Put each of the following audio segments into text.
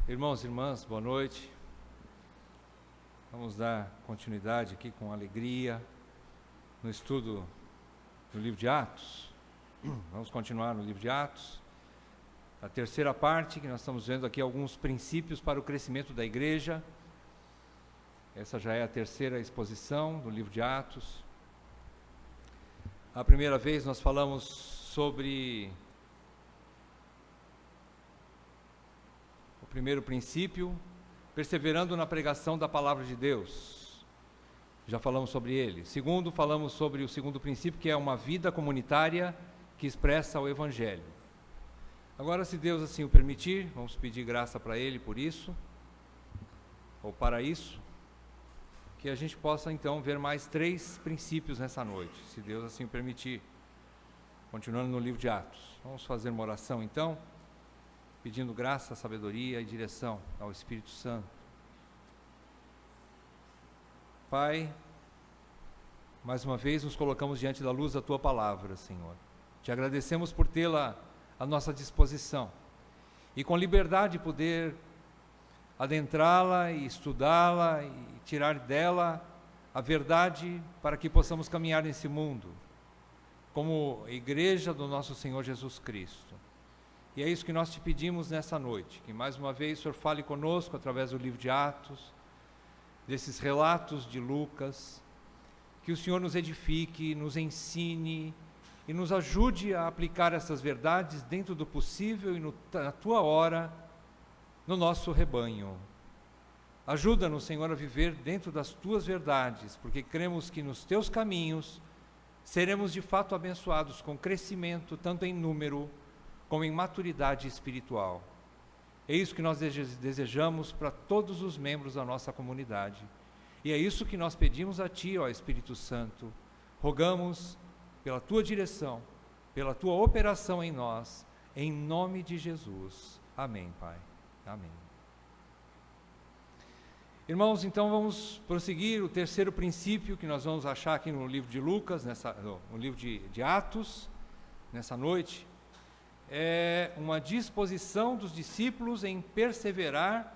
Irmãos e irmãs, boa noite. Vamos dar continuidade aqui com alegria no estudo do livro de Atos. Vamos continuar no livro de Atos. A terceira parte, que nós estamos vendo aqui alguns princípios para o crescimento da igreja. Essa já é a terceira exposição do livro de Atos. A primeira vez nós falamos sobre o primeiro princípio, perseverando na pregação da palavra de Deus. Já falamos sobre ele. Segundo, falamos sobre o segundo princípio, que é uma vida comunitária que expressa o Evangelho. Agora, se Deus assim o permitir, vamos pedir graça para Ele por isso, ou para isso, que a gente possa então ver mais 3 princípios nessa noite, se Deus assim o permitir. Continuando no livro de Atos. Vamos fazer uma oração então, pedindo graça, sabedoria e direção ao Espírito Santo. Pai, mais uma vez nos colocamos diante da luz da Tua Palavra, Senhor. Te agradecemos por tê-la à nossa disposição e com liberdade poder adentrá-la e estudá-la e tirar dela a verdade para que possamos caminhar nesse mundo como igreja do nosso Senhor Jesus Cristo. E é isso que nós te pedimos nessa noite, que mais uma vez o Senhor fale conosco através do livro de Atos, desses relatos de Lucas, que o Senhor nos edifique, nos ensine e nos ajude a aplicar essas verdades dentro do possível e na Tua hora, no nosso rebanho. Ajuda-nos, Senhor, a viver dentro das Tuas verdades, porque cremos que nos Teus caminhos seremos de fato abençoados com crescimento, tanto em número como em maturidade espiritual. É isso que nós desejamos para todos os membros da nossa comunidade. E é isso que nós pedimos a Ti, ó Espírito Santo. Rogamos pela Tua direção, pela Tua operação em nós, em nome de Jesus. Amém, Pai. Amém. Irmãos, então vamos prosseguir o terceiro princípio que nós vamos achar aqui no livro de Lucas, no livro de Atos, nessa noite. É uma disposição dos discípulos em perseverar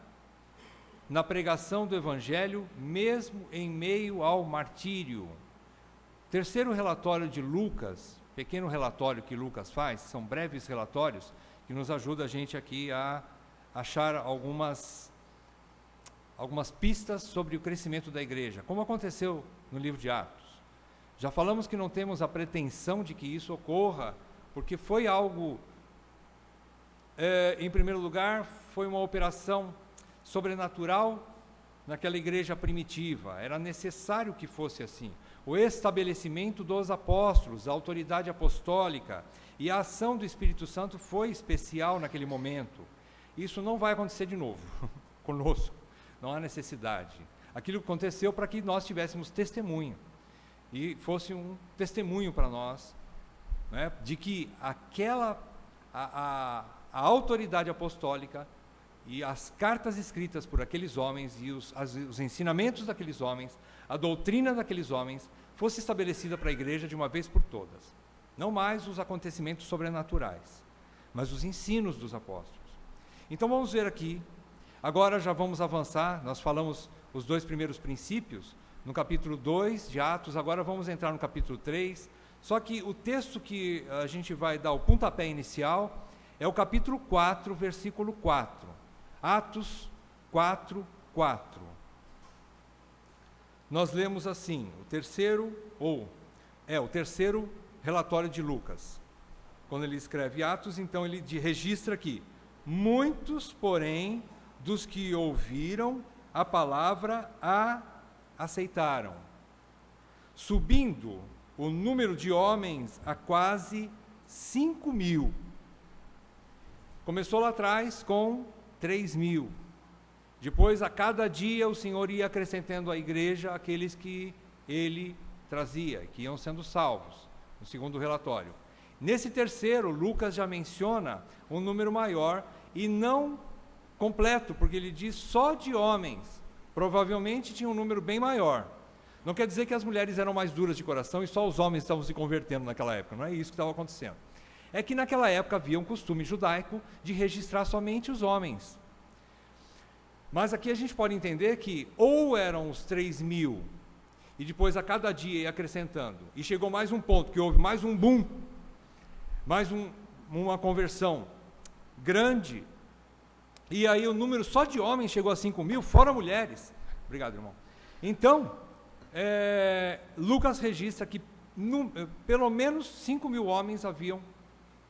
na pregação do Evangelho, mesmo em meio ao martírio. Terceiro relatório de Lucas, pequeno relatório que Lucas faz, são breves relatórios que nos ajudam a gente aqui a achar algumas pistas sobre o crescimento da igreja, como aconteceu no livro de Atos. Já falamos que não temos a pretensão de que isso ocorra, porque foi algo... em primeiro lugar, foi uma operação sobrenatural naquela igreja primitiva. Era necessário que fosse assim. O estabelecimento dos apóstolos, a autoridade apostólica e a ação do Espírito Santo foi especial naquele momento. Isso não vai acontecer de novo conosco. Não há necessidade. Aquilo aconteceu para que nós tivéssemos testemunho. E fosse um testemunho para nós, né, de que a autoridade apostólica e as cartas escritas por aqueles homens e os ensinamentos daqueles homens, a doutrina daqueles homens, fosse estabelecida para a igreja de uma vez por todas. Não mais os acontecimentos sobrenaturais, mas os ensinos dos apóstolos. Então vamos ver aqui, agora já vamos avançar, nós falamos os 2 primeiros princípios, no capítulo 2 de Atos, agora vamos entrar no capítulo 3, só que o texto que a gente vai dar o pontapé inicial é o capítulo 4, versículo 4. Atos 4, 4. Nós lemos assim, o terceiro relatório de Lucas. Quando ele escreve Atos, então ele registra aqui: muitos, porém, dos que ouviram a palavra a aceitaram, subindo o número de homens a quase 5.000. Começou lá atrás com 3.000. Depois, a cada dia, o Senhor ia acrescentando à igreja aqueles que Ele trazia, que iam sendo salvos, no segundo relatório. Nesse terceiro, Lucas já menciona um número maior, e não completo, porque ele diz só de homens. Provavelmente tinha um número bem maior. Não quer dizer que as mulheres eram mais duras de coração e só os homens estavam se convertendo naquela época, não é isso que estava acontecendo. É que naquela época havia um costume judaico de registrar somente os homens. Mas aqui a gente pode entender que ou eram os 3.000, e depois a cada dia ia acrescentando, e chegou mais um ponto, que houve mais um boom, mais uma conversão grande, e aí o número só de homens chegou a 5.000, fora mulheres. Obrigado, irmão. Então, Lucas registra que pelo menos 5.000 homens haviam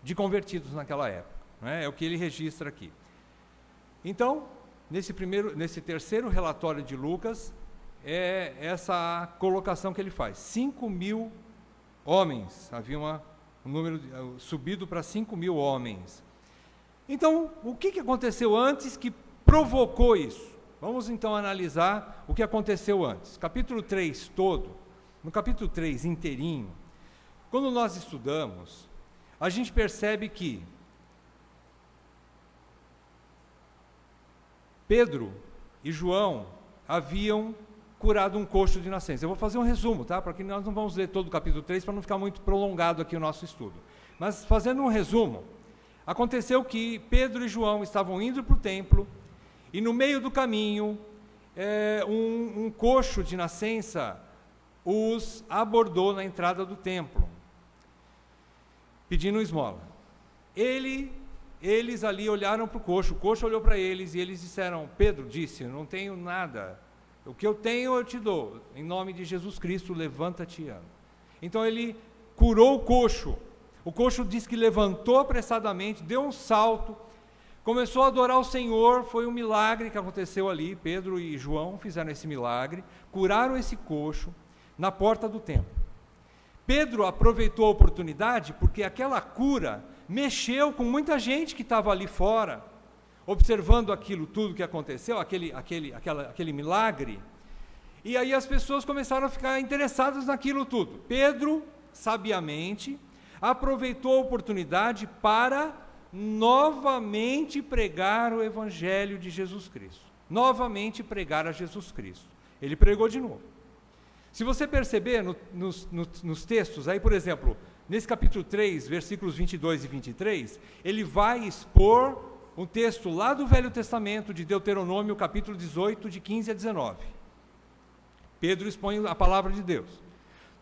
de convertidos naquela época, né? É o que ele registra aqui. Então, nesse terceiro relatório de Lucas, é essa colocação que ele faz. 5.000 homens, havia um número subido para 5.000 homens. Então, o que aconteceu antes que provocou isso? Vamos então analisar o que aconteceu antes. Capítulo 3 todo, no capítulo 3 inteirinho, quando nós estudamos, a gente percebe que Pedro e João haviam curado um coxo de nascença. Eu vou fazer um resumo, tá? Porque nós não vamos ler todo o capítulo 3 para não ficar muito prolongado aqui o nosso estudo. Mas fazendo um resumo, aconteceu que Pedro e João estavam indo para o templo e no meio do caminho um coxo de nascença os abordou na entrada do templo, pedindo esmola. Eles ali olharam para o coxo olhou para eles e eles disseram, Pedro disse, eu não tenho nada, o que eu tenho eu te dou, em nome de Jesus Cristo, levanta-te e anda. Então ele curou o coxo diz que levantou apressadamente, deu um salto, começou a adorar o Senhor, foi um milagre que aconteceu ali, Pedro e João fizeram esse milagre, curaram esse coxo na porta do templo. Pedro aproveitou a oportunidade porque aquela cura mexeu com muita gente que estava ali fora, observando aquilo tudo que aconteceu, aquele milagre, e aí as pessoas começaram a ficar interessadas naquilo tudo. Pedro, sabiamente, aproveitou a oportunidade para novamente pregar o Evangelho de Jesus Cristo, novamente pregar a Jesus Cristo. Ele pregou de novo. Se você perceber nos textos, aí por exemplo, nesse capítulo 3, versículos 22 e 23, ele vai expor um texto lá do Velho Testamento, de Deuteronômio, capítulo 18, de 15 a 19. Pedro expõe a palavra de Deus.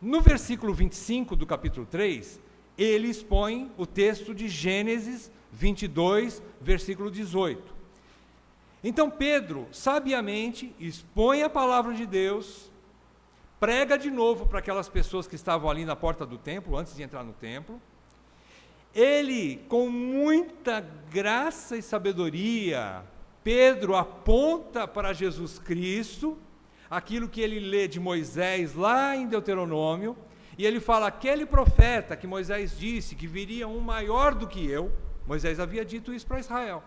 No versículo 25 do capítulo 3, ele expõe o texto de Gênesis 22, versículo 18. Então Pedro, sabiamente, expõe a palavra de Deus, prega de novo para aquelas pessoas que estavam ali na porta do templo, antes de entrar no templo. Ele, com muita graça e sabedoria, Pedro aponta para Jesus Cristo, aquilo que ele lê de Moisés lá em Deuteronômio, e ele fala, aquele profeta que Moisés disse que viria um maior do que eu, Moisés havia dito isso para Israel.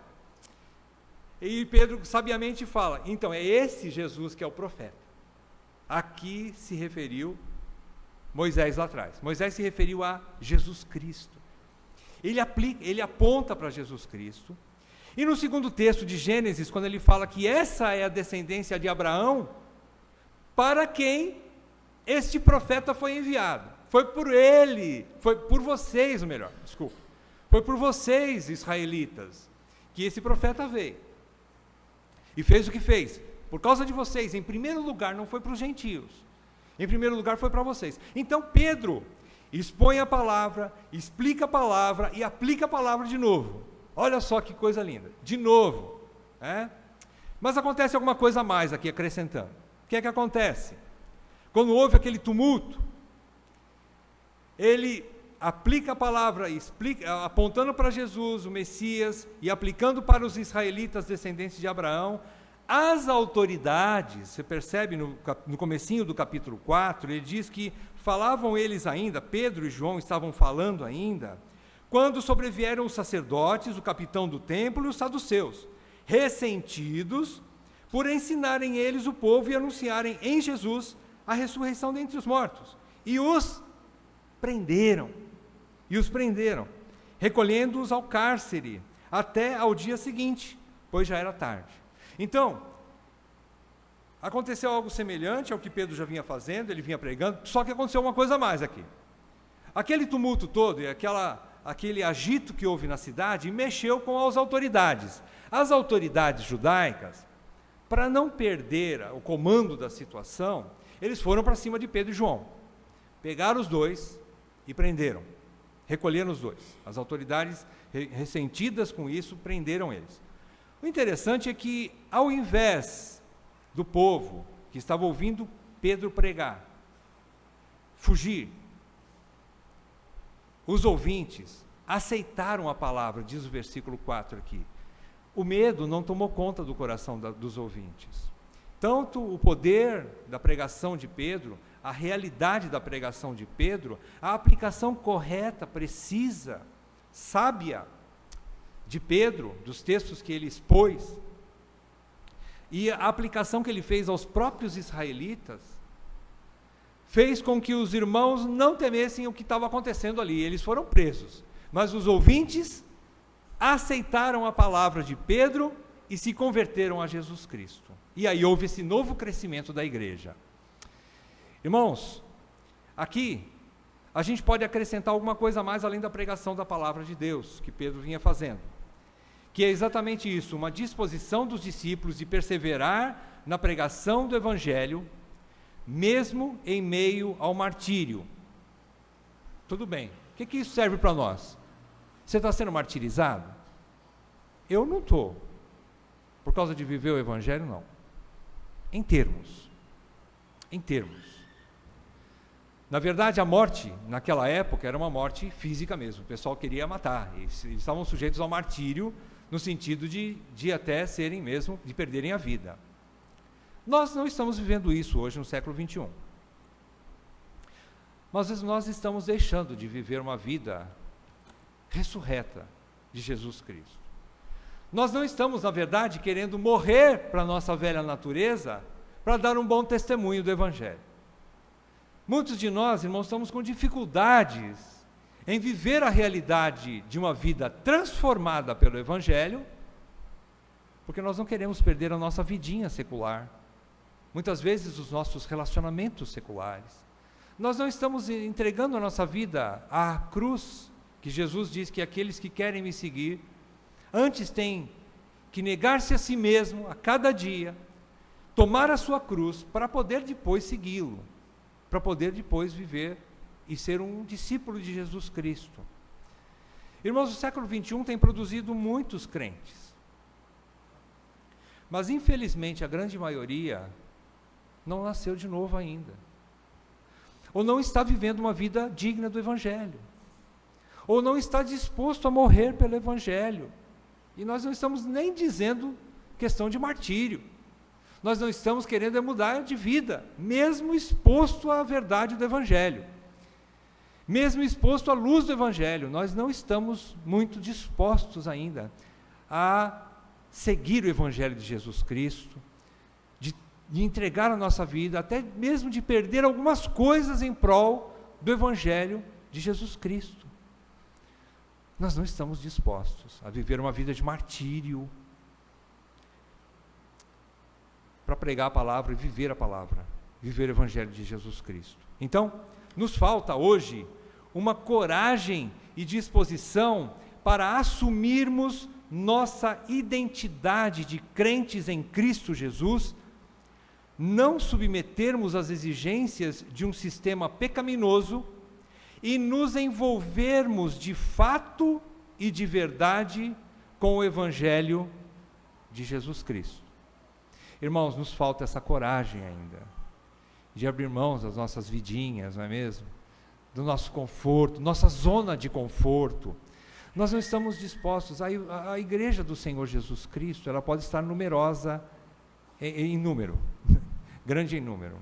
E Pedro sabiamente fala, então é esse Jesus que é o profeta. Aqui se referiu Moisés lá atrás. Moisés se referiu a Jesus Cristo. Ele aponta para Jesus Cristo. E no segundo texto de Gênesis, quando ele fala que essa é a descendência de Abraão, para quem este profeta foi enviado. Foi por ele, foi por vocês, foi por vocês, israelitas, que esse profeta veio. E fez o que fez. Por causa de vocês, em primeiro lugar, não foi para os gentios. Em primeiro lugar, foi para vocês. Então, Pedro expõe a palavra, explica a palavra e aplica a palavra de novo. Olha só que coisa linda. De novo. Mas acontece alguma coisa a mais aqui, acrescentando. O que é que acontece? Quando houve aquele tumulto, ele aplica a palavra, explica, apontando para Jesus, o Messias, e aplicando para os israelitas descendentes de Abraão. As autoridades, você percebe no comecinho do capítulo 4, ele diz que falavam eles ainda, Pedro e João estavam falando ainda, quando sobrevieram os sacerdotes, o capitão do templo e os saduceus, ressentidos por ensinarem eles o povo e anunciarem em Jesus a ressurreição dentre os mortos. E os prenderam, recolhendo-os ao cárcere, até ao dia seguinte, pois já era tarde. Então, aconteceu algo semelhante ao que Pedro já vinha fazendo, ele vinha pregando, só que aconteceu uma coisa a mais aqui. Aquele tumulto todo e aquele agito que houve na cidade mexeu com as autoridades. As autoridades judaicas para não perder o comando da situação, eles foram para cima de Pedro e João. Pegaram os dois e prenderam. Recolheram os dois. As autoridades, ressentidas com isso, prenderam eles. O interessante é que, ao invés do povo que estava ouvindo Pedro pregar, fugir, os ouvintes aceitaram a palavra, diz o versículo 4 aqui. O medo não tomou conta do coração dos ouvintes. Tanto o poder da pregação de Pedro, a realidade da pregação de Pedro, a aplicação correta, precisa, sábia de Pedro, dos textos que ele expôs, e a aplicação que ele fez aos próprios israelitas, fez com que os irmãos não temessem o que estava acontecendo ali. Eles foram presos, mas os ouvintes aceitaram a palavra de Pedro e se converteram a Jesus Cristo. E aí houve esse novo crescimento da igreja. Irmãos, aqui a gente pode acrescentar alguma coisa mais além da pregação da palavra de Deus, que Pedro vinha fazendo, que é exatamente isso, uma disposição dos discípulos de perseverar na pregação do Evangelho, mesmo em meio ao martírio. Tudo bem, o que isso serve para nós? Você está sendo martirizado? Eu não estou, por causa de viver o Evangelho, não. Em termos. Na verdade, a morte, naquela época, era uma morte física mesmo, o pessoal queria matar, eles estavam sujeitos ao martírio, no sentido de até serem mesmo, de perderem a vida. Nós não estamos vivendo isso hoje no século 21. Mas nós estamos deixando de viver uma vida ressurreta de Jesus Cristo. Nós não estamos, na verdade, querendo morrer para a nossa velha natureza, para dar um bom testemunho do Evangelho. Muitos de nós, irmãos, estamos com dificuldades em viver a realidade de uma vida transformada pelo Evangelho, porque nós não queremos perder a nossa vidinha secular, muitas vezes os nossos relacionamentos seculares. Nós não estamos entregando a nossa vida à cruz, que Jesus diz que aqueles que querem me seguir, antes têm que negar-se a si mesmo, a cada dia, tomar a sua cruz, para poder depois segui-lo, para poder depois viver e ser um discípulo de Jesus Cristo. Irmãos, o século 21 tem produzido muitos crentes, mas infelizmente a grande maioria não nasceu de novo ainda, ou não está vivendo uma vida digna do Evangelho, ou não está disposto a morrer pelo Evangelho. E nós não estamos nem dizendo questão de martírio, nós não estamos querendo mudar de vida, mesmo exposto à verdade do Evangelho, mesmo exposto à luz do Evangelho, nós não estamos muito dispostos ainda a seguir o Evangelho de Jesus Cristo, de entregar a nossa vida, até mesmo de perder algumas coisas em prol do Evangelho de Jesus Cristo. Nós não estamos dispostos a viver uma vida de martírio, para pregar a palavra e viver a palavra, viver o Evangelho de Jesus Cristo. Então, nos falta hoje uma coragem e disposição para assumirmos nossa identidade de crentes em Cristo Jesus, não submetermos às exigências de um sistema pecaminoso e nos envolvermos de fato e de verdade com o Evangelho de Jesus Cristo. Irmãos, nos falta essa coragem ainda, de abrir mãos das nossas vidinhas, não é mesmo? Do nosso conforto, nossa zona de conforto. Nós não estamos dispostos, a igreja do Senhor Jesus Cristo, ela pode estar numerosa em número, grande em número,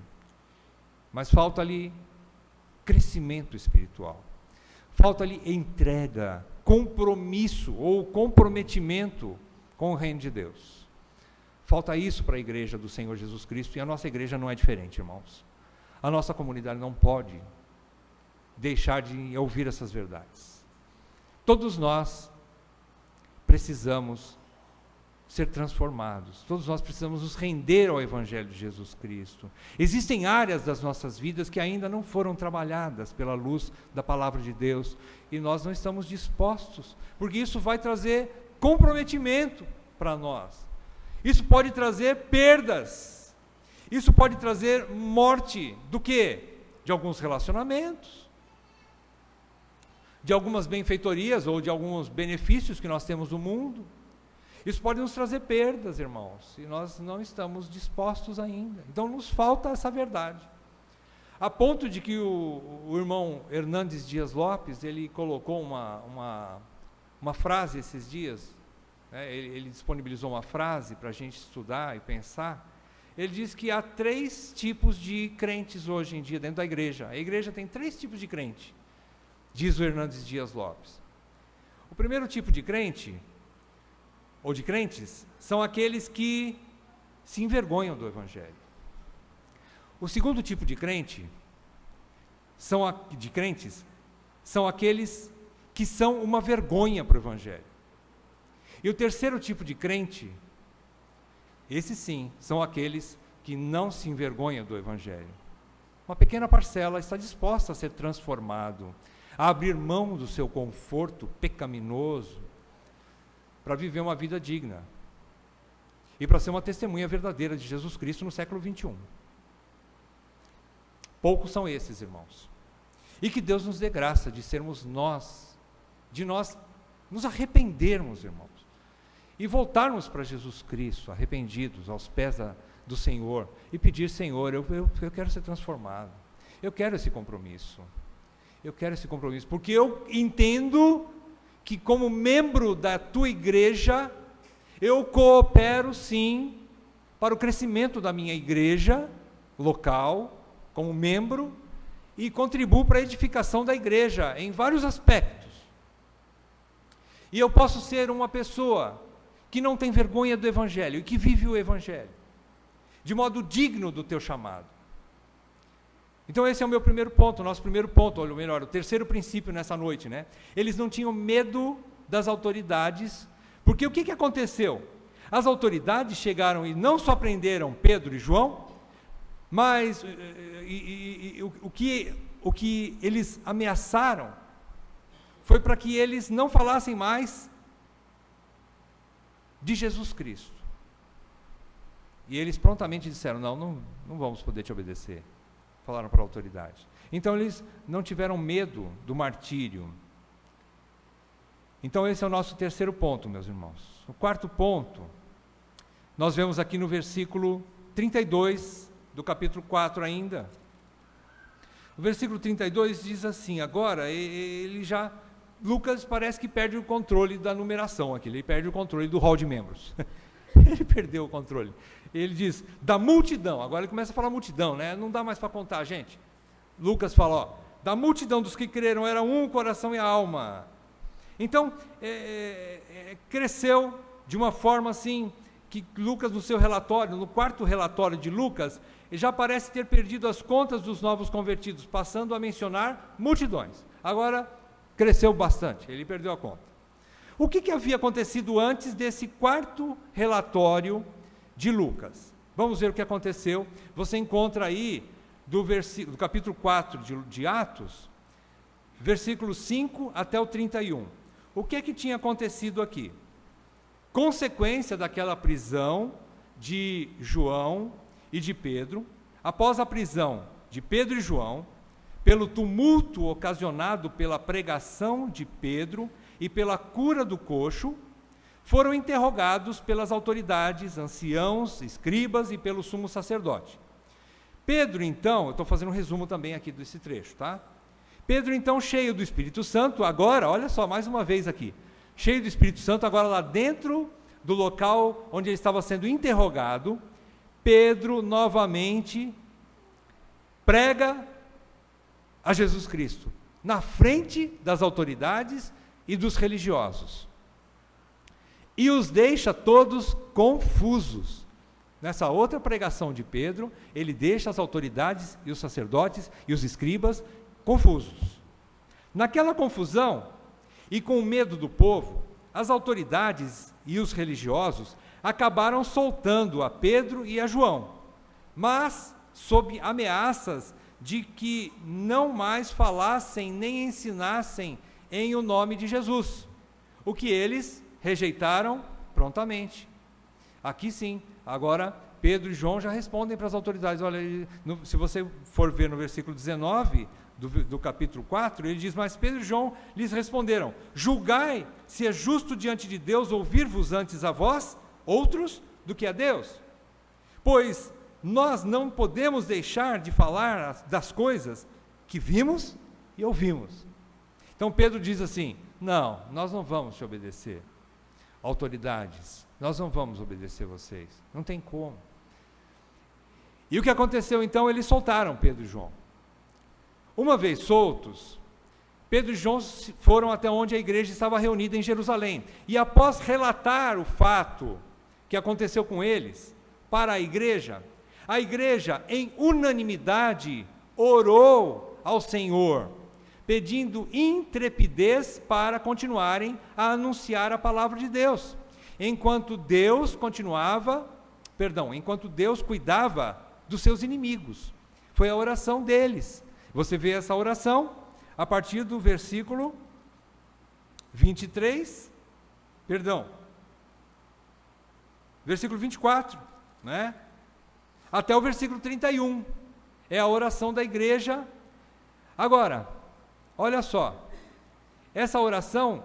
mas falta ali crescimento espiritual, falta ali entrega, compromisso ou comprometimento com o reino de Deus. Falta isso para a igreja do Senhor Jesus Cristo, e a nossa igreja não é diferente, irmãos. A nossa comunidade não pode deixar de ouvir essas verdades. Todos nós precisamos ser transformados, todos nós precisamos nos render ao Evangelho de Jesus Cristo. Existem áreas das nossas vidas que ainda não foram trabalhadas pela luz da palavra de Deus, e nós não estamos dispostos, porque isso vai trazer comprometimento para nós. Isso pode trazer perdas. Isso pode trazer morte do quê? De alguns relacionamentos, de algumas benfeitorias ou de alguns benefícios que nós temos no mundo. Isso pode nos trazer perdas, irmãos, e nós não estamos dispostos ainda. Então nos falta essa verdade. A ponto de que o irmão Hernandes Dias Lopes, ele colocou uma frase esses dias, né? Ele disponibilizou uma frase para a gente estudar e pensar. Ele diz que há 3 tipos de crentes hoje em dia dentro da igreja. A igreja tem 3 tipos de crente, diz o Hernandes Dias Lopes. O primeiro tipo de crente, ou de crentes, são aqueles que se envergonham do Evangelho. O segundo tipo de crentes são aqueles que são uma vergonha para o Evangelho. E o terceiro tipo de crente, esses sim, são aqueles que não se envergonham do Evangelho. Uma pequena parcela está disposta a ser transformado, a abrir mão do seu conforto pecaminoso, para viver uma vida digna e para ser uma testemunha verdadeira de Jesus Cristo no século 21. Poucos são esses, irmãos. E que Deus nos dê graça de sermos nós, de nós nos arrependermos, irmãos, e voltarmos para Jesus Cristo, arrependidos, aos pés do Senhor, e pedir: Senhor, eu quero ser transformado, eu quero esse compromisso, porque eu entendo que como membro da tua igreja, eu coopero sim para o crescimento da minha igreja local, como membro, e contribuo para a edificação da igreja em vários aspectos. E eu posso ser uma pessoa que não tem vergonha do Evangelho e que vive o Evangelho de modo digno do teu chamado. Então esse é o meu primeiro ponto, o nosso primeiro ponto, ou melhor, o terceiro princípio nessa noite, né? Eles não tinham medo das autoridades, porque o que aconteceu? As autoridades chegaram e não só prenderam Pedro e João, mas o que eles ameaçaram foi para que eles não falassem mais de Jesus Cristo. E eles prontamente disseram: não vamos poder te obedecer. Falaram para a autoridade. Então eles não tiveram medo do martírio. Então esse é o nosso terceiro ponto, meus irmãos. O quarto ponto, nós vemos aqui no versículo 32 do capítulo 4 ainda. O versículo 32 diz assim: agora Lucas parece que perde o controle da numeração aqui, ele perde o controle do hall de membros. Ele perdeu o controle. Ele diz, da multidão, agora ele começa a falar multidão, né? Não dá mais para contar, gente. Lucas fala, da multidão dos que creram era um coração e alma. Então, cresceu de uma forma assim, que Lucas no seu relatório, no quarto relatório de Lucas, já parece ter perdido as contas dos novos convertidos, passando a mencionar multidões. Agora, cresceu bastante, ele perdeu a conta. O que havia acontecido antes desse quarto relatório de Lucas? Vamos ver o que aconteceu. Você encontra aí, do capítulo 4 de Atos, versículos 5 até o 31. O que tinha acontecido aqui? Consequência daquela prisão de João e de Pedro, após a prisão de Pedro e João, pelo tumulto ocasionado pela pregação de Pedro e pela cura do coxo, foram interrogados pelas autoridades, anciãos, escribas e pelo sumo sacerdote. Pedro, então, eu estou fazendo um resumo também aqui desse trecho, tá? Pedro, então, cheio do Espírito Santo, agora, olha só, mais uma vez aqui, cheio do Espírito Santo, agora lá dentro do local onde ele estava sendo interrogado, Pedro novamente prega a Jesus Cristo, na frente das autoridades e dos religiosos, e os deixa todos confusos. Nessa outra pregação de Pedro, ele deixa as autoridades e os sacerdotes e os escribas confusos. Naquela confusão, e com medo do povo, as autoridades e os religiosos acabaram soltando a Pedro e a João, mas sob ameaças de que não mais falassem nem ensinassem em o nome de Jesus, o que eles rejeitaram prontamente. Aqui sim, agora Pedro e João já respondem para as autoridades. Olha, se você for ver no versículo 19 do capítulo 4, ele diz: mas Pedro e João lhes responderam: julgai se é justo diante de Deus ouvir-vos antes a vós, outros, do que a Deus. Pois nós não podemos deixar de falar das coisas que vimos e ouvimos. Então Pedro diz assim: não, nós não vamos te obedecer, autoridades, nós não vamos obedecer vocês, não tem como. E o que aconteceu então? Eles soltaram Pedro e João. Uma vez soltos, Pedro e João foram até onde a igreja estava reunida em Jerusalém, e após relatar o fato que aconteceu com eles para a igreja em unanimidade orou ao Senhor, pedindo intrepidez para continuarem a anunciar a palavra de Deus, enquanto Deus cuidava dos seus inimigos. Foi a oração deles. Você vê essa oração a partir do versículo 24, né? Até o versículo 31, é a oração da igreja. Agora, olha só, essa oração,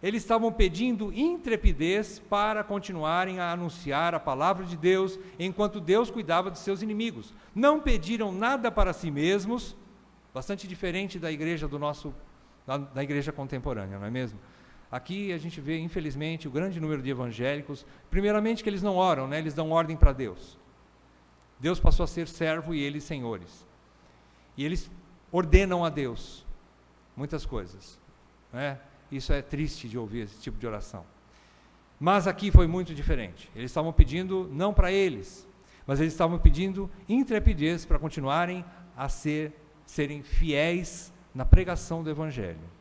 eles estavam pedindo intrepidez para continuarem a anunciar a palavra de Deus, enquanto Deus cuidava de seus inimigos. Não pediram nada para si mesmos, bastante diferente da igreja da igreja contemporânea, não é mesmo? Aqui a gente vê, infelizmente, o grande número de evangélicos, primeiramente que eles não oram, né? Eles dão ordem para Deus. Deus passou a ser servo e eles senhores. E eles ordenam a Deus muitas coisas, né? Isso é triste de ouvir, esse tipo de oração. Mas aqui foi muito diferente. Eles estavam pedindo, não para eles, mas eles estavam pedindo intrepidez para continuarem a serem fiéis na pregação do Evangelho.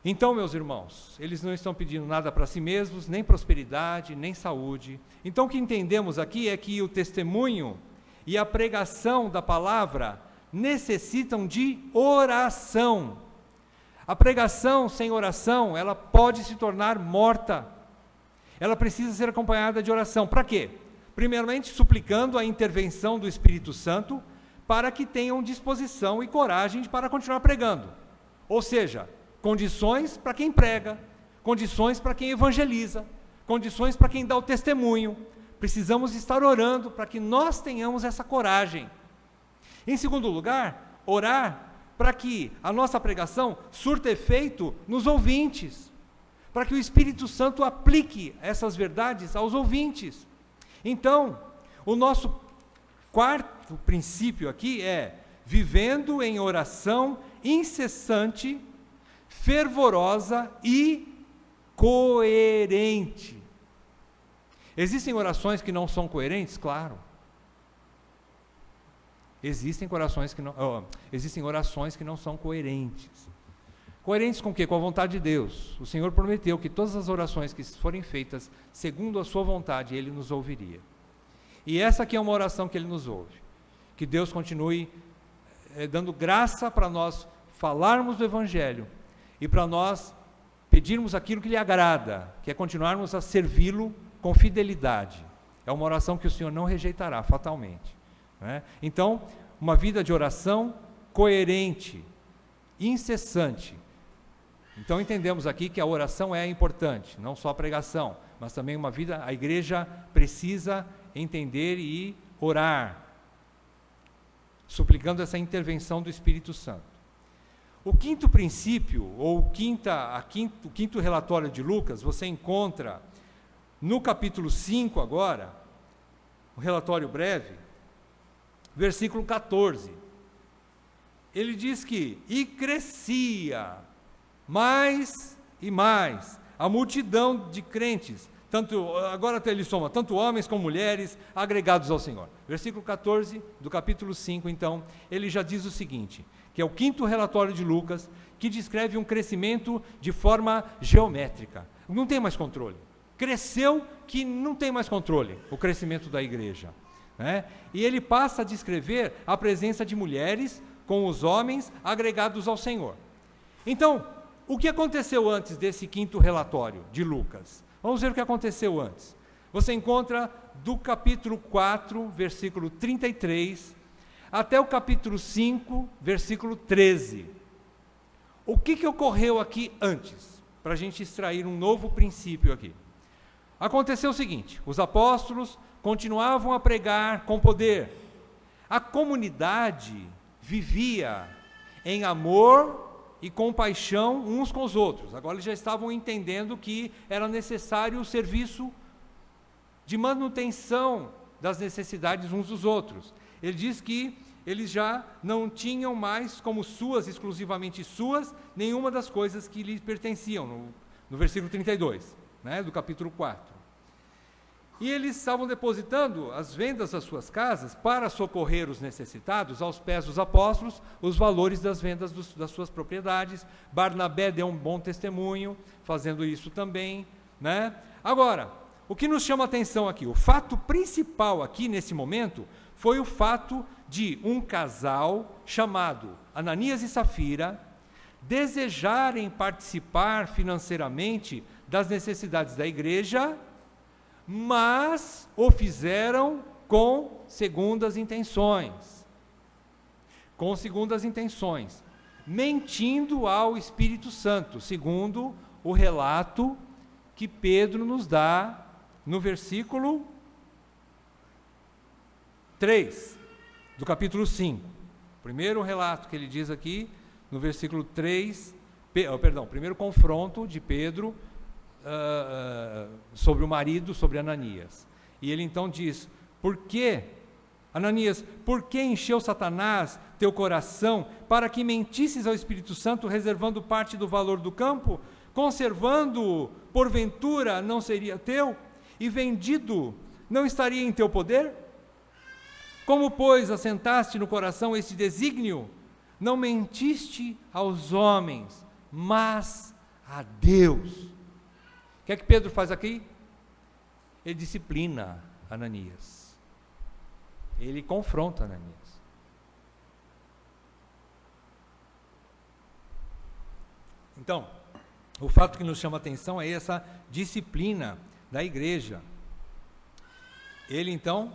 Então, meus irmãos, eles não estão pedindo nada para si mesmos, nem prosperidade, nem saúde. Então, o que entendemos aqui é que o testemunho e a pregação da palavra necessitam de oração. A pregação sem oração, ela pode se tornar morta. Ela precisa ser acompanhada de oração. Para quê? Primeiramente, suplicando a intervenção do Espírito Santo, para que tenham disposição e coragem para continuar pregando. Ou seja, condições para quem prega, condições para quem evangeliza, condições para quem dá o testemunho. Precisamos estar orando para que nós tenhamos essa coragem. Em segundo lugar, orar para que a nossa pregação surta efeito nos ouvintes, para que o Espírito Santo aplique essas verdades aos ouvintes. Então, o nosso quarto princípio aqui é: vivendo em oração incessante, fervorosa e coerente. Existem orações que não são coerentes? Claro. Existem orações que não são coerentes. Coerentes com o quê? Com a vontade de Deus. O Senhor prometeu que todas as orações que forem feitas segundo a sua vontade, Ele nos ouviria. E essa aqui é uma oração que Ele nos ouve. Que Deus continue dando graça para nós falarmos do Evangelho e para nós pedirmos aquilo que lhe agrada, que é continuarmos a servi-lo com fidelidade. É uma oração que o Senhor não rejeitará fatalmente, né? Então, uma vida de oração coerente, incessante. Então entendemos aqui que a oração é importante, não só a pregação, mas também uma vida, a igreja precisa entender e orar, suplicando essa intervenção do Espírito Santo. O quinto princípio, ou o quinto relatório de Lucas, você encontra no capítulo 5 agora, um relatório breve, versículo 14. Ele diz que, e crescia mais e mais a multidão de crentes, agora ele soma tanto homens como mulheres agregados ao Senhor. Versículo 14 do capítulo 5, então, ele já diz o seguinte, que é o quinto relatório de Lucas, que descreve um crescimento de forma geométrica. Não tem mais controle. Cresceu que não tem mais controle, o crescimento da igreja, né? E ele passa a descrever a presença de mulheres com os homens agregados ao Senhor. Então, o que aconteceu antes desse quinto relatório de Lucas? Vamos ver o que aconteceu antes. você encontra do capítulo 4, versículo 33, até o capítulo 5, versículo 13. O que ocorreu aqui antes? Para a gente extrair um novo princípio aqui. Aconteceu o seguinte: os apóstolos continuavam a pregar com poder. A comunidade vivia em amor e compaixão uns com os outros. Agora eles já estavam entendendo que era necessário o serviço de manutenção das necessidades uns dos outros. Ele diz que eles já não tinham mais como suas, exclusivamente suas, nenhuma das coisas que lhes pertenciam, no versículo 32, do capítulo 4. E eles estavam depositando as vendas das suas casas para socorrer os necessitados aos pés dos apóstolos, os valores das vendas das suas propriedades. Barnabé deu um bom testemunho, fazendo isso também, Agora, o que nos chama a atenção aqui, o fato principal aqui nesse momento, foi o fato de um casal chamado Ananias e Safira desejarem participar financeiramente das necessidades da igreja, mas o fizeram com segundas intenções, mentindo ao Espírito Santo, segundo o relato que Pedro nos dá no versículo 3 do capítulo 5. Primeiro relato que ele diz aqui, no versículo 3, primeiro confronto de Pedro sobre o marido, sobre Ananias. E ele então diz: Ananias, por que encheu Satanás teu coração para que mentisses ao Espírito Santo, reservando parte do valor do campo? Conservando-o, porventura, não seria teu? E vendido, não estaria em teu poder? Como, pois, assentaste no coração esse desígnio? Não mentiste aos homens, mas a Deus. O que é que Pedro faz aqui? Ele disciplina Ananias. Ele confronta Ananias. Então, o fato que nos chama a atenção é essa disciplina da igreja. Ele então,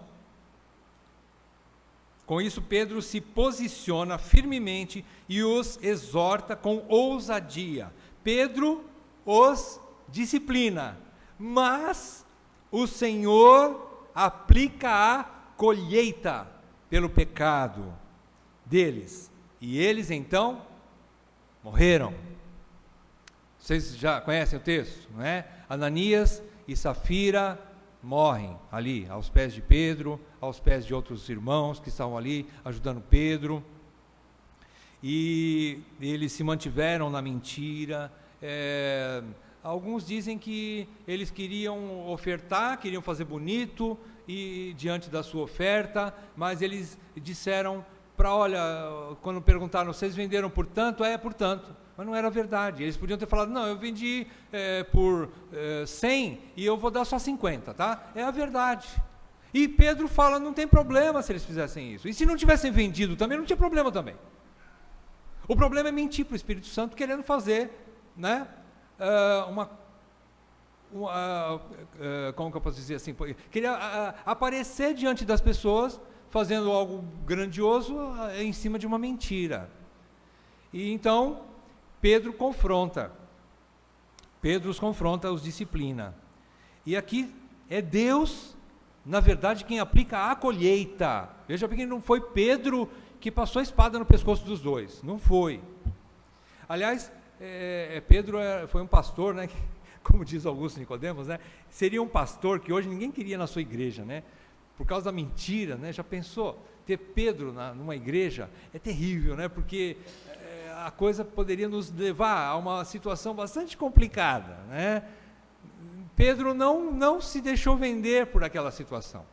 com isso Pedro se posiciona firmemente e os exorta com ousadia. Pedro os disciplina, mas o Senhor aplica a colheita pelo pecado deles. E eles então morreram. Vocês já conhecem o texto, não é? Ananias e Safira morrem ali, aos pés de Pedro, aos pés de outros irmãos que estavam ali ajudando Pedro, e eles se mantiveram na mentira. Alguns dizem que eles queriam ofertar, queriam fazer bonito e diante da sua oferta, mas eles disseram quando perguntaram, vocês venderam por tanto? Por tanto. Mas não era verdade. Eles podiam ter falado, não, eu vendi por 100 e eu vou dar só 50, tá? É a verdade. E Pedro fala, não tem problema se eles fizessem isso. E se não tivessem vendido também, não tinha problema também. O problema é mentir para o Espírito Santo, querendo fazer, como que eu posso dizer assim? Queria aparecer diante das pessoas, fazendo algo grandioso em cima de uma mentira. E então Pedro os confronta, os disciplina. E aqui é Deus, na verdade, quem aplica a colheita. Veja bem que não foi Pedro que passou a espada no pescoço dos dois, não foi. Aliás, Pedro foi um pastor, que, como diz Augusto Nicodemos, seria um pastor que hoje ninguém queria na sua igreja, por causa da mentira, já pensou? Ter Pedro numa igreja é terrível, porque a coisa poderia nos levar a uma situação bastante complicada, Pedro não se deixou vender por aquela situação.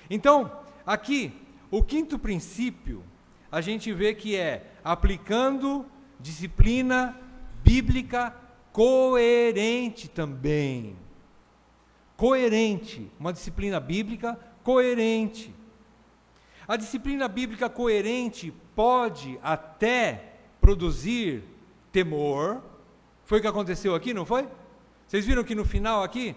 Então, aqui, o quinto princípio, a gente vê que é aplicando disciplina bíblica coerente também. Coerente, uma disciplina bíblica coerente. A disciplina bíblica coerente pode até produzir temor. Foi o que aconteceu aqui, não foi? Vocês viram que no final aqui,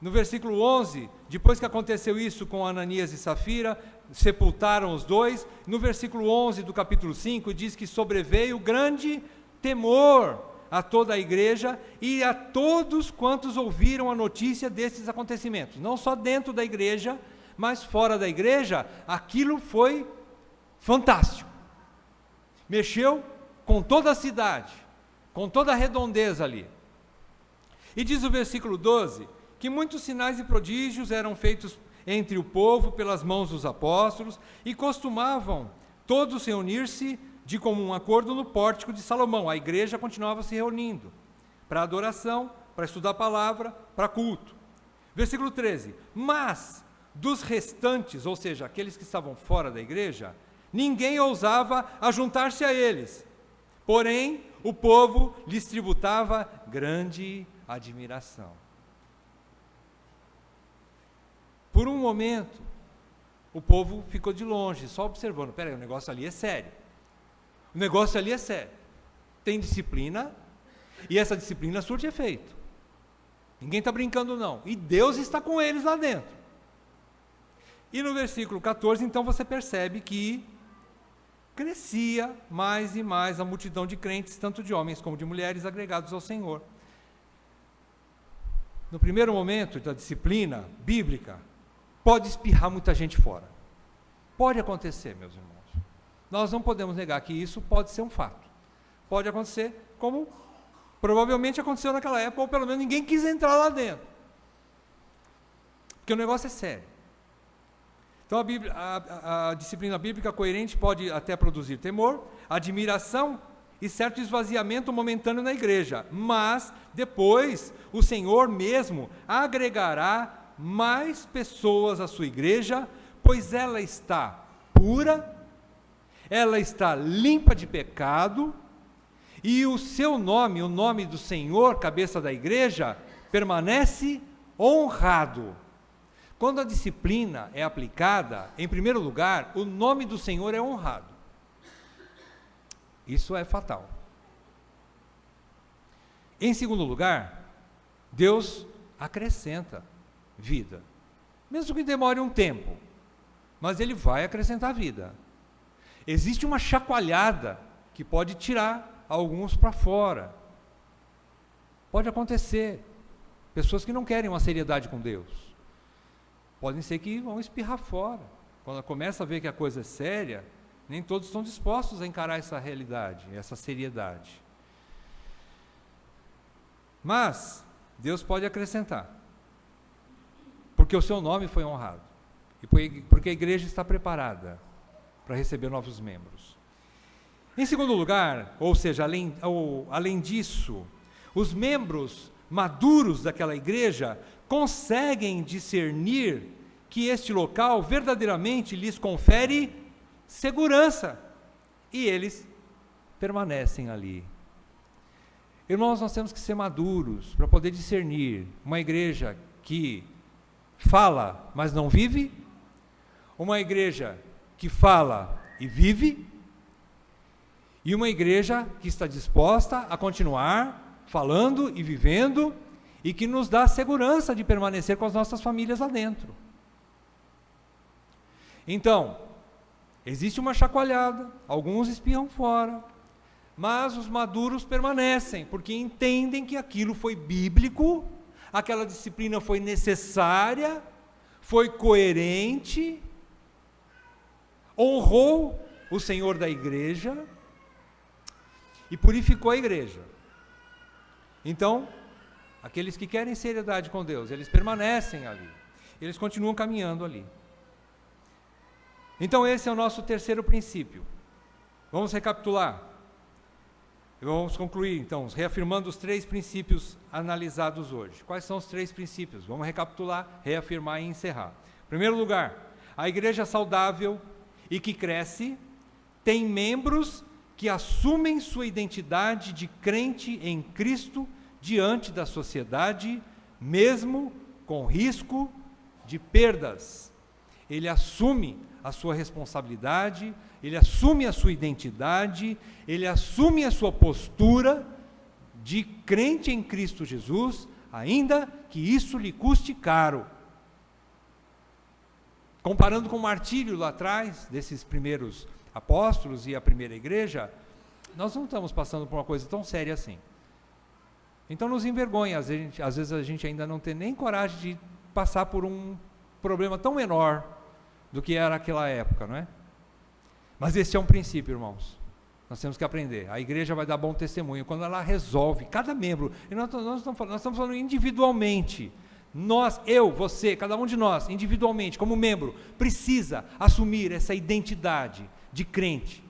no versículo 11, depois que aconteceu isso com Ananias e Safira, sepultaram os dois. No versículo 11 do capítulo 5, diz que sobreveio grande temor a toda a igreja e a todos quantos ouviram a notícia desses acontecimentos. Não só dentro da igreja, mas fora da igreja. Aquilo foi fantástico. Mexeu com toda a cidade, com toda a redondeza ali. E diz o versículo 12, que muitos sinais e prodígios eram feitos entre o povo pelas mãos dos apóstolos, e costumavam todos reunir-se de comum acordo no pórtico de Salomão. A igreja continuava se reunindo para adoração, para estudar a palavra, para culto. Versículo 13, mas dos restantes, ou seja, aqueles que estavam fora da igreja, ninguém ousava ajuntar-se a eles, porém o povo lhes tributava grande admiração. Por um momento, o povo ficou de longe, só observando. Peraí, o negócio ali é sério. O negócio ali é sério. Tem disciplina, e essa disciplina surte efeito. Ninguém está brincando não. E Deus está com eles lá dentro. E no versículo 14, então, você percebe que crescia mais e mais a multidão de crentes, tanto de homens como de mulheres, agregados ao Senhor. No primeiro momento da disciplina bíblica, pode espirrar muita gente fora. Pode acontecer, meus irmãos. Nós não podemos negar que isso pode ser um fato. Pode acontecer, como provavelmente aconteceu naquela época, ou pelo menos ninguém quis entrar lá dentro. Porque o negócio é sério. Então a disciplina bíblica coerente pode até produzir temor, admiração e certo esvaziamento momentâneo na igreja, mas depois o Senhor mesmo agregará mais pessoas à sua igreja, pois ela está pura, ela está limpa de pecado, e o seu nome, o nome do Senhor, cabeça da igreja, permanece honrado. Quando a disciplina é aplicada, em primeiro lugar, o nome do Senhor é honrado. Isso é fatal. Em segundo lugar, Deus acrescenta vida. Mesmo que demore um tempo, mas Ele vai acrescentar vida. Existe uma chacoalhada que pode tirar alguns para fora. Pode acontecer. Pessoas que não querem uma seriedade com Deus. Podem ser que vão espirrar fora. Quando começa a ver que a coisa é séria, nem todos estão dispostos a encarar essa realidade, essa seriedade. Mas Deus pode acrescentar, porque o seu nome foi honrado, e porque a igreja está preparada para receber novos membros. Em segundo lugar, ou seja, além disso, os membros maduros daquela igreja conseguem discernir que este local verdadeiramente lhes confere segurança, e eles permanecem ali. Irmãos, nós temos que ser maduros para poder discernir uma igreja que fala, mas não vive, uma igreja que fala e vive, e uma igreja que está disposta a continuar falando e vivendo, e que nos dá segurança de permanecer com as nossas famílias lá dentro. Então, existe uma chacoalhada, alguns espirram fora, mas os maduros permanecem, porque entendem que aquilo foi bíblico, aquela disciplina foi necessária, foi coerente, honrou o Senhor da igreja e purificou a igreja. Então, aqueles que querem seriedade com Deus, eles permanecem ali, eles continuam caminhando ali. Então esse é o nosso terceiro princípio. Vamos recapitular. Vamos concluir, então, reafirmando os 3 princípios analisados hoje. Quais são os 3 princípios? Vamos recapitular, reafirmar e encerrar. Em primeiro lugar, a igreja saudável e que cresce tem membros que assumem sua identidade de crente em Cristo diante da sociedade, mesmo com risco de perdas. Ele assume a sua responsabilidade, ele assume a sua identidade, ele assume a sua postura de crente em Cristo Jesus, ainda que isso lhe custe caro. Comparando com o martírio lá atrás, desses primeiros apóstolos e a primeira igreja, nós não estamos passando por uma coisa tão séria assim. Então nos envergonha, às vezes a gente ainda não tem nem coragem de passar por um problema tão menor do que era aquela época, não é? Mas esse é um princípio, irmãos. Nós temos que aprender. A igreja vai dar bom testemunho quando ela resolve, cada membro, e nós estamos falando individualmente. Nós, eu, você, cada um de nós, individualmente, como membro, precisa assumir essa identidade de crente.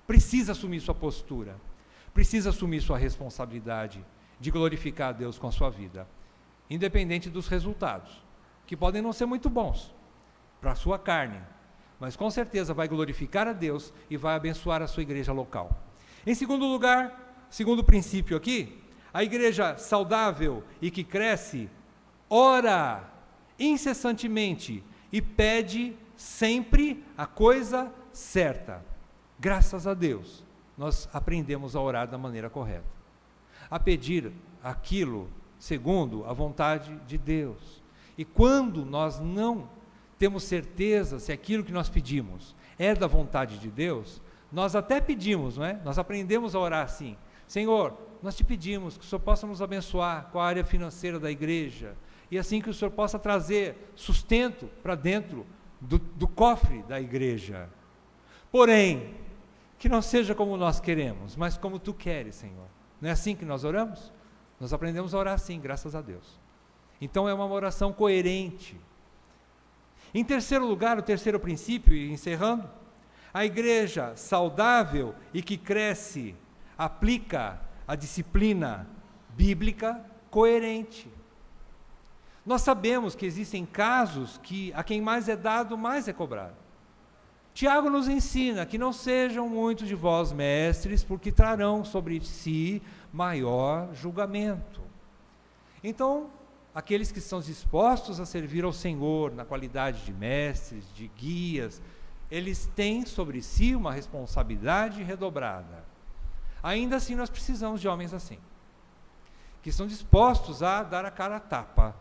Precisa assumir sua postura. Precisa assumir sua responsabilidade de glorificar a Deus com a sua vida, independente dos resultados, que podem não ser muito bons para a sua carne, mas com certeza vai glorificar a Deus e vai abençoar a sua igreja local. Em segundo lugar, segundo princípio aqui, a igreja saudável e que cresce, ora incessantemente e pede sempre a coisa certa. Graças a Deus, nós aprendemos a orar da maneira correta, a pedir aquilo segundo a vontade de Deus. E quando nós não temos certeza se aquilo que nós pedimos é da vontade de Deus, nós até pedimos, não é? Nós aprendemos a orar assim: Senhor, nós te pedimos que o Senhor possa nos abençoar com a área financeira da igreja, e assim que o Senhor possa trazer sustento para dentro do cofre da igreja. Porém, que não seja como nós queremos, mas como Tu queres, Senhor. Não é assim que nós oramos? Nós aprendemos a orar assim, graças a Deus. Então é uma oração coerente. Em terceiro lugar, o terceiro princípio, e encerrando, a igreja saudável e que cresce aplica a disciplina bíblica coerente. Nós sabemos que existem casos que a quem mais é dado, mais é cobrado. Tiago nos ensina que não sejam muitos de vós mestres, porque trarão sobre si maior julgamento. Então, aqueles que estão dispostos a servir ao Senhor na qualidade de mestres, de guias, eles têm sobre si uma responsabilidade redobrada. Ainda assim, nós precisamos de homens assim, que estão dispostos a dar a cara a tapa,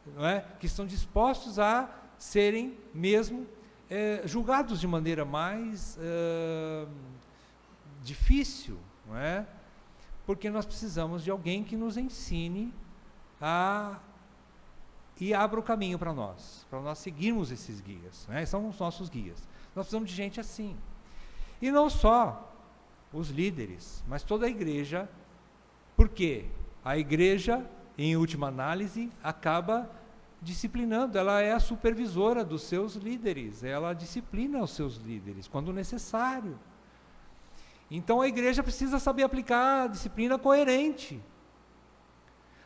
não é? Que estão dispostos a serem mesmo julgados de maneira mais difícil, não é? Porque nós precisamos de alguém que nos ensine e abra o caminho para nós seguirmos esses guias, né? São os nossos guias. Nós precisamos de gente assim. E não só os líderes, mas toda a igreja, porque a igreja, em última análise, acaba disciplinando, ela é a supervisora dos seus líderes, ela disciplina os seus líderes, quando necessário. Então a igreja precisa saber aplicar a disciplina coerente.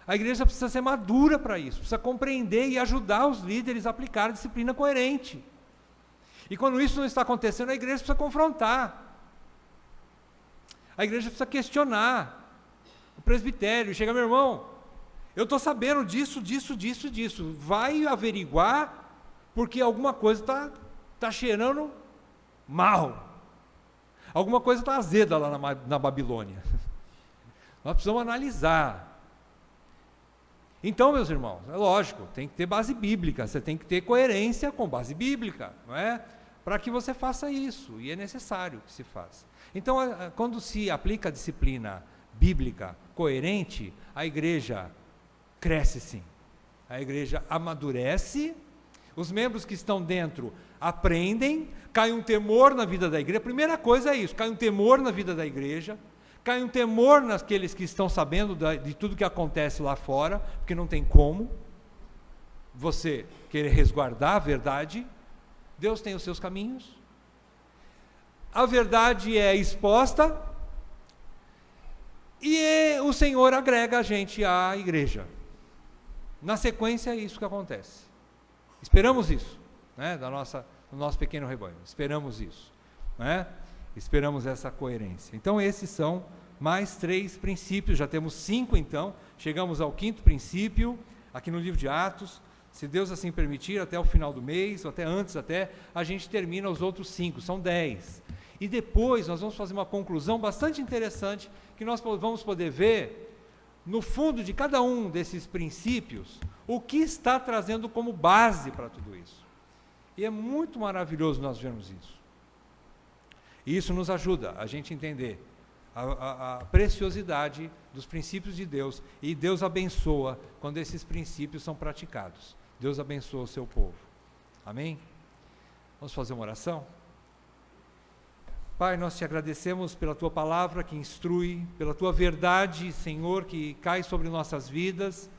A igreja precisa ser madura para isso, precisa compreender e ajudar os líderes a aplicar a disciplina coerente. E quando isso não está acontecendo, a igreja precisa confrontar. A igreja precisa questionar o presbitério, chega: meu irmão, eu estou sabendo disso, vai averiguar, porque alguma coisa está cheirando mal, alguma coisa está azeda lá na Babilônia. Nós precisamos analisar. Então, meus irmãos, é lógico, tem que ter base bíblica, você tem que ter coerência com base bíblica, não é? Para que você faça isso, e é necessário que se faça. Então, quando se aplica a disciplina bíblica coerente, a igreja cresce sim, a igreja amadurece, os membros que estão dentro aprendem, cai um temor na vida da igreja. A primeira coisa é isso, cai um temor na vida da igreja, cai um temor naqueles que estão sabendo de tudo que acontece lá fora, porque não tem como você querer resguardar a verdade. Deus tem os seus caminhos, a verdade é exposta, e o Senhor agrega a gente à igreja. Na sequência é isso que acontece. Esperamos isso, né, do nosso pequeno rebanho, esperamos isso, né? Esperamos essa coerência. Então esses são mais 3 princípios, já temos 5 então, chegamos ao 5º princípio, aqui no livro de Atos. Se Deus assim permitir, até o final do mês, ou até antes, a gente termina os outros 5, são 10. E depois nós vamos fazer uma conclusão bastante interessante, que nós vamos poder ver, no fundo de cada um desses princípios, o que está trazendo como base para tudo isso. E é muito maravilhoso nós vermos isso. E isso nos ajuda a gente entender a preciosidade dos princípios de Deus, e Deus abençoa quando esses princípios são praticados. Deus abençoa o seu povo. Amém? Vamos fazer uma oração? Pai, nós te agradecemos pela tua palavra que instrui, pela tua verdade, Senhor, que cai sobre nossas vidas,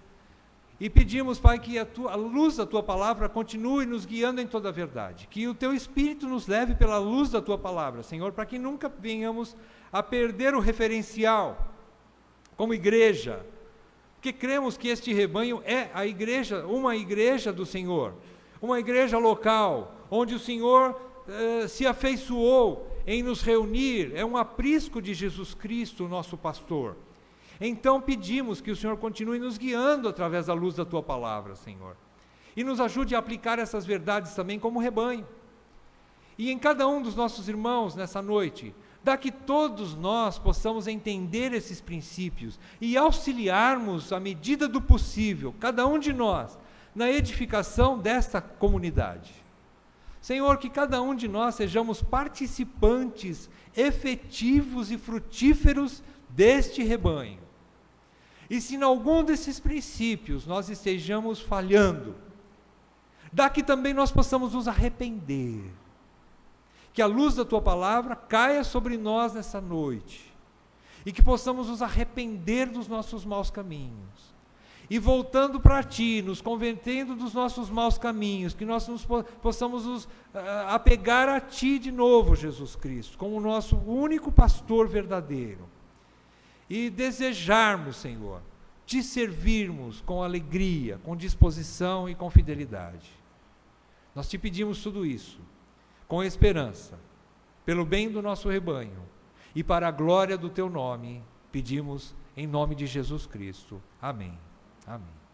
e pedimos, Pai, que a luz da tua palavra continue nos guiando em toda a verdade, que o teu Espírito nos leve pela luz da tua palavra, Senhor, para que nunca venhamos a perder o referencial como igreja, porque cremos que este rebanho é a igreja, uma igreja do Senhor, uma igreja local, onde o Senhor se afeiçoou em nos reunir, é um aprisco de Jesus Cristo, nosso pastor. Então pedimos que o Senhor continue nos guiando através da luz da tua palavra, Senhor, e nos ajude a aplicar essas verdades também como rebanho. E em cada um dos nossos irmãos nessa noite, dá que todos nós possamos entender esses princípios e auxiliarmos, à medida do possível, cada um de nós, na edificação desta comunidade. Senhor, que cada um de nós sejamos participantes efetivos e frutíferos deste rebanho. E se em algum desses princípios nós estejamos falhando, dá que também nós possamos nos arrepender. Que a luz da tua palavra caia sobre nós nessa noite, e que possamos nos arrepender dos nossos maus caminhos, e voltando para ti, nos convertendo dos nossos maus caminhos, que nós possamos nos apegar a ti de novo, Jesus Cristo, como o nosso único pastor verdadeiro, e desejarmos, Senhor, te servirmos com alegria, com disposição e com fidelidade. Nós te pedimos tudo isso, com esperança, pelo bem do nosso rebanho, e para a glória do teu nome, pedimos em nome de Jesus Cristo. Amém. Amém.